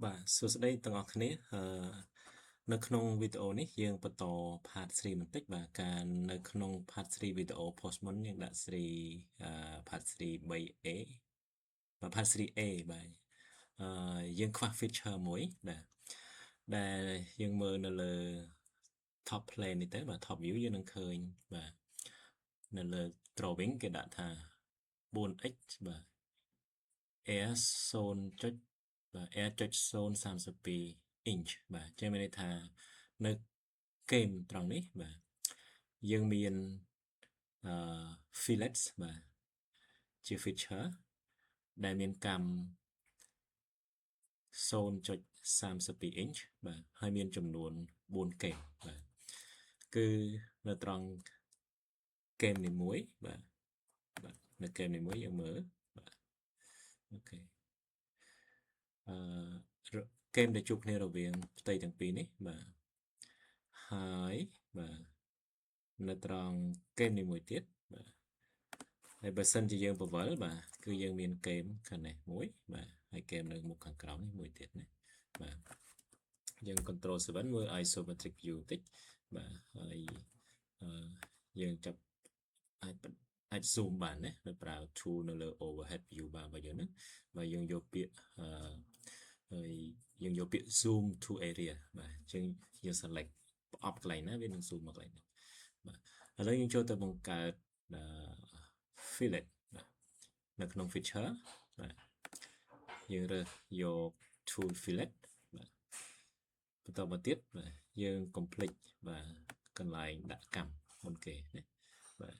បាទសួស្តីទាំងអស់គ្នានៅក្នុងវីដេអូនេះយើងបន្ត part 3បន្តិចបាទការនៅក្នុង part 3វីដេអូ post មុនយើងដាក់ series part 3 3A បាទ part 3A បាទយើងខ្វះ feature មួយដែលយើងមើលនៅលើ top plane នេះទៅបាទ top view យើងនឹងឃើញបាទនៅលើ drawing គេដាក់ថា 4x បាទ air 0. បាទ air.032 inch បាទចឹងមានន័យថានៅเกมត្រង់នេះបាទយើងមានfillets បាទជា feature ដែលមានកម្ម0.32 inch បាទហើយមានចំនួន4เกมបាទគឺនៅត្រង់เกมនីមួយបាទនៅเกมនីមួយយើងមើលបាទអូខេเกมដែលជួបគ្នារវាងផ្ទៃទាំងពីរនេះបាទហើយបាទនៅត្រង់เกมនីមួយទៀតបាទហើយបើសិនជាយើងពវល់បាទគឺយើងមានเกมខាងនេះមួយបាទហើយเกมនៅមុខខាងក្រោមនេះមួយទៀតណាបាទយើង control 7មើល isometric view តិចបាទហើយយើងចាប់អាច zoom បានណាដោយប្រើ tool នៅលើ overhead view បានរបស់យើងហ្នឹងបាទយើងយកពាក្យហើយយើងយកពាក្យ zoom to area បាទអញ្ចឹងយើង select ប្រអប់កន្លែងណាវានឹង zoom មកកន្លែងហ្នឹងបាទឥឡូវយើងចូលទៅបង្កើត fillet បាទនៅក្នុង feature បាទយើងរើសយក tool fillet បាទបន្តមកទៀតបាទយើង complete បាទកន្លែងដាក់កម្មមុនគេណាបាទ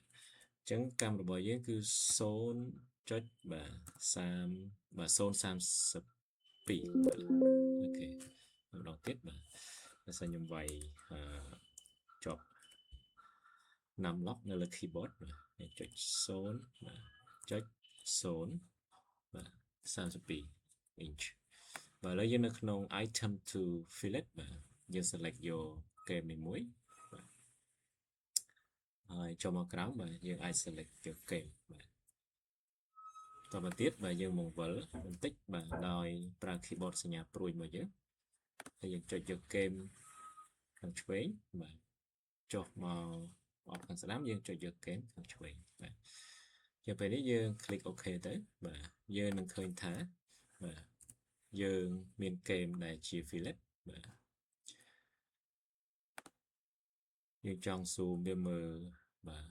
អញ្ចឹងកម្មរបស់យើងគឺ0.30បាទ0.32បាទអូខេម្ដងទៀតបាទតែខ្ញុំវាយជាប់ណាំ lock នៅលើ keyboard បាទចុច0បាទចុច0បាទ32 inch បាទឥឡូវយើងនៅក្នុង item to fillet បាទយើង select យក game នេះមួយបាទហើយចូលមកក្រោមបាទយើងអាច select យក game បាទតទៅទៀតបាទយើងមកវិលបន្តិចបាទដោយប្រើ keyboard សញ្ញាព្រួយរបស់យើងហើយយើងចុចយក game ខាងឆ្វេងបាទចុះមកអបខាងស្ដាំយើងចុចយក game ខាងឆ្វេងបាទជាពេលនេះយើង click OK ទៅបាទយើងនឹងឃើញថាបាទយើងមាន game ដែលជា fillet បាទយើងចង់ zoom វាមើលបាទ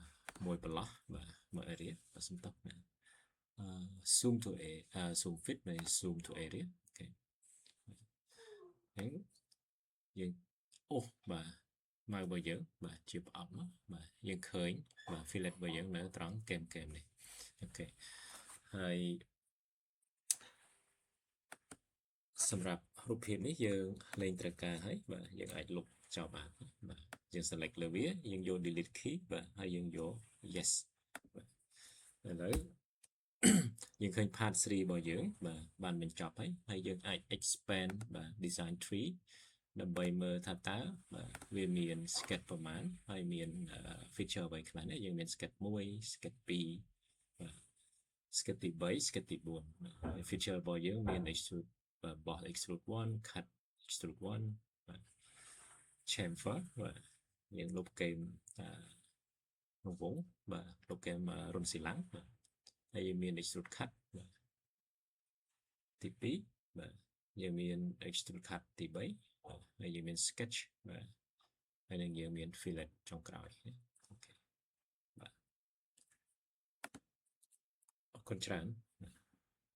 មួយប្រឡោះបាទមើល area បាទសំតោះណាzoom to a zoom fit នៃ zoom to area អូខេហ្នឹងយើងអូបាទមករបស់យើងបាទជាប្រអប់មកបាទយើងឃើញបាទ fillet របស់យើងនៅត្រង់game នេះអូខេហើយសម្រាប់រូបភាពនេះយើងលែងត្រូវការហើយបាទយើងអាចលុបចោលបានបាទយើង select លើវាយើងយក delete key បាទហើយយើងយក yes បាទឥឡូវយើងឃើញ part 3របស់យើងបាទបានបញ្ចប់ហើយយើងអាច expand បាទ design tree ដើម្បីមើលថាតើបាទវាមាន sketch ប្រមាណហើយមាន feature អ្វីខ្លះនេះយើងមាន sketch 1 sketch 2បាទ sketch ទី3 sketch ទី4ហើយ feature របស់យើងមាន extrude បាទ boss extrude 1 cut extrude 1បាទ chamfer បាទយើងលុបហ្គេមរង្វង់បាទលុបហ្គេមរុនស៊ីឡាំងបាទហើយមាន extrude cut បាទទី2បាទយើងមាន extrude cut ទី3បាទហើយយើងមាន sketch បាទហើយនឹងយើងមាន fillet ចុងក្រោយអូខេបាទអរគុណច្រើន